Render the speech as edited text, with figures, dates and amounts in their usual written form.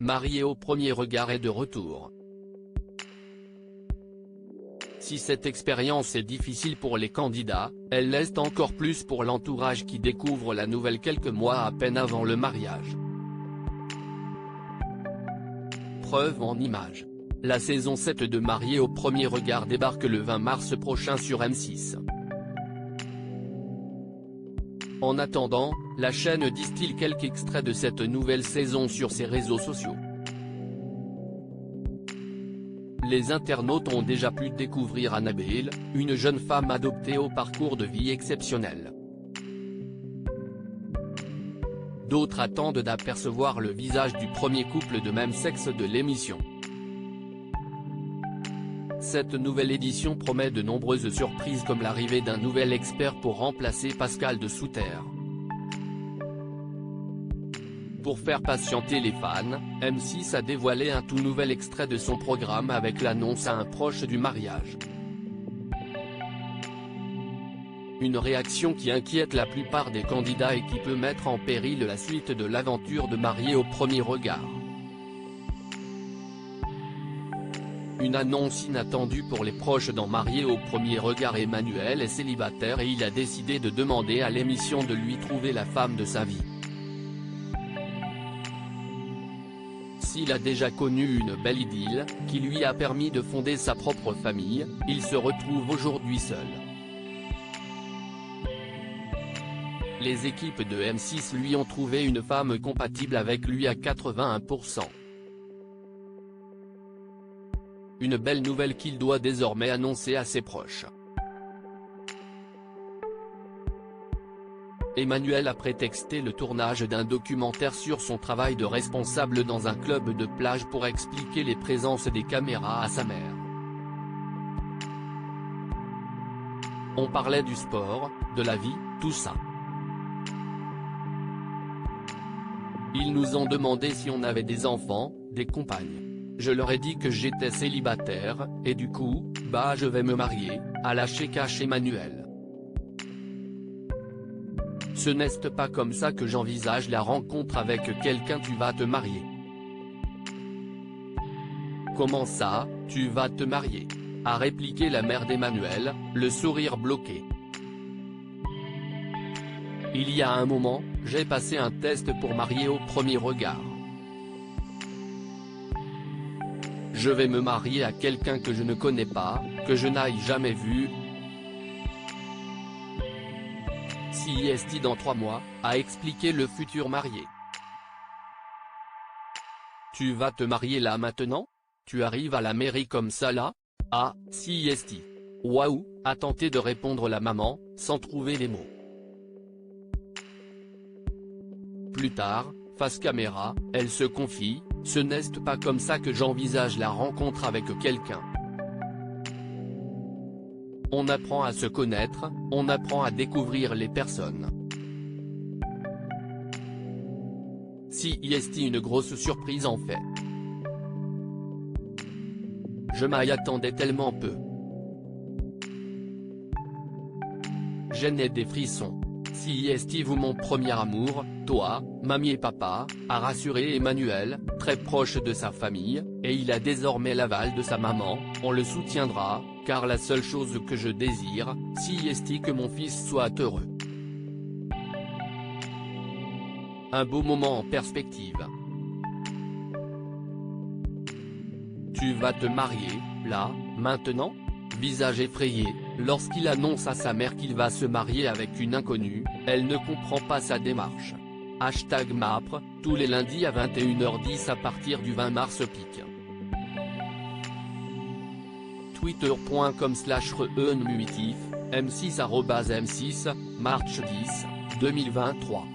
Marié au premier regard est de retour. Si cette expérience est difficile pour les candidats, elle l'est encore plus pour l'entourage qui découvre la nouvelle quelques mois à peine avant le mariage. Preuve en images. La saison 7 de Marié au premier regard débarque le 20 mars prochain sur M6. En attendant, la chaîne distille quelques extraits de cette nouvelle saison sur ses réseaux sociaux. Les internautes ont déjà pu découvrir Annabelle, une jeune femme adoptée au parcours de vie exceptionnel. D'autres attendent d'apercevoir le visage du premier couple de même sexe de l'émission. Cette nouvelle édition promet de nombreuses surprises comme l'arrivée d'un nouvel expert pour remplacer Pascal de Souterre. Pour faire patienter les fans, M6 a dévoilé un tout nouvel extrait de son programme avec l'annonce à un proche du mariage. Une réaction qui inquiète la plupart des candidats et qui peut mettre en péril la suite de l'aventure de Marié au premier regard. Une annonce inattendue pour les proches dans Marié au premier regard. Emmanuel est célibataire et il a décidé de demander à l'émission de lui trouver la femme de sa vie. S'il a déjà connu une belle idylle, qui lui a permis de fonder sa propre famille, il se retrouve aujourd'hui seul. Les équipes de M6 lui ont trouvé une femme compatible avec lui à 81%. Une belle nouvelle qu'il doit désormais annoncer à ses proches. Emmanuel a prétexté le tournage d'un documentaire sur son travail de responsable dans un club de plage pour expliquer les présences des caméras à sa mère. On parlait du sport, de la vie, tout ça. Ils nous ont demandé si on avait des enfants, des compagnes. Je leur ai dit que j'étais célibataire, et du coup, je vais me marier, a lâché cash Emmanuel. Ce n'est pas comme ça que j'envisage la rencontre avec quelqu'un. Tu vas te marier. Comment ça, tu vas te marier? A répliqué la mère d'Emmanuel, le sourire bloqué. Il y a un moment, j'ai passé un test pour Marié au premier regard. Je vais me marier à quelqu'un que je ne connais pas, que je n'aille jamais vu. CIST dans 3 mois, a expliqué le futur marié. Tu vas te marier là maintenant? Tu arrives à la mairie comme ça là? Ah, CIST. Waouh, a tenté de répondre la maman, sans trouver les mots. Plus tard, face caméra, elle se confie, ce n'est pas comme ça que j'envisage la rencontre avec quelqu'un. On apprend à se connaître, on apprend à découvrir les personnes. CIST une grosse surprise en fait. Je m'y attendais tellement peu. J'ai né des frissons. CIST vous mon premier amour, toi, mamie et papa, a rassuré Emmanuel, très proche de sa famille, et il a désormais l'aval de sa maman, on le soutiendra, car la seule chose que je désire, CIST que mon fils soit heureux. Un beau moment en perspective. Tu vas te marier, là, maintenant? Visage effrayé, lorsqu'il annonce à sa mère qu'il va se marier avec une inconnue, elle ne comprend pas sa démarche. #MAPRE, tous les lundis à 21h10 à partir du 20 mars pic. Twitter.com/reenmuitif, m6 @m6, mars 10, 2023.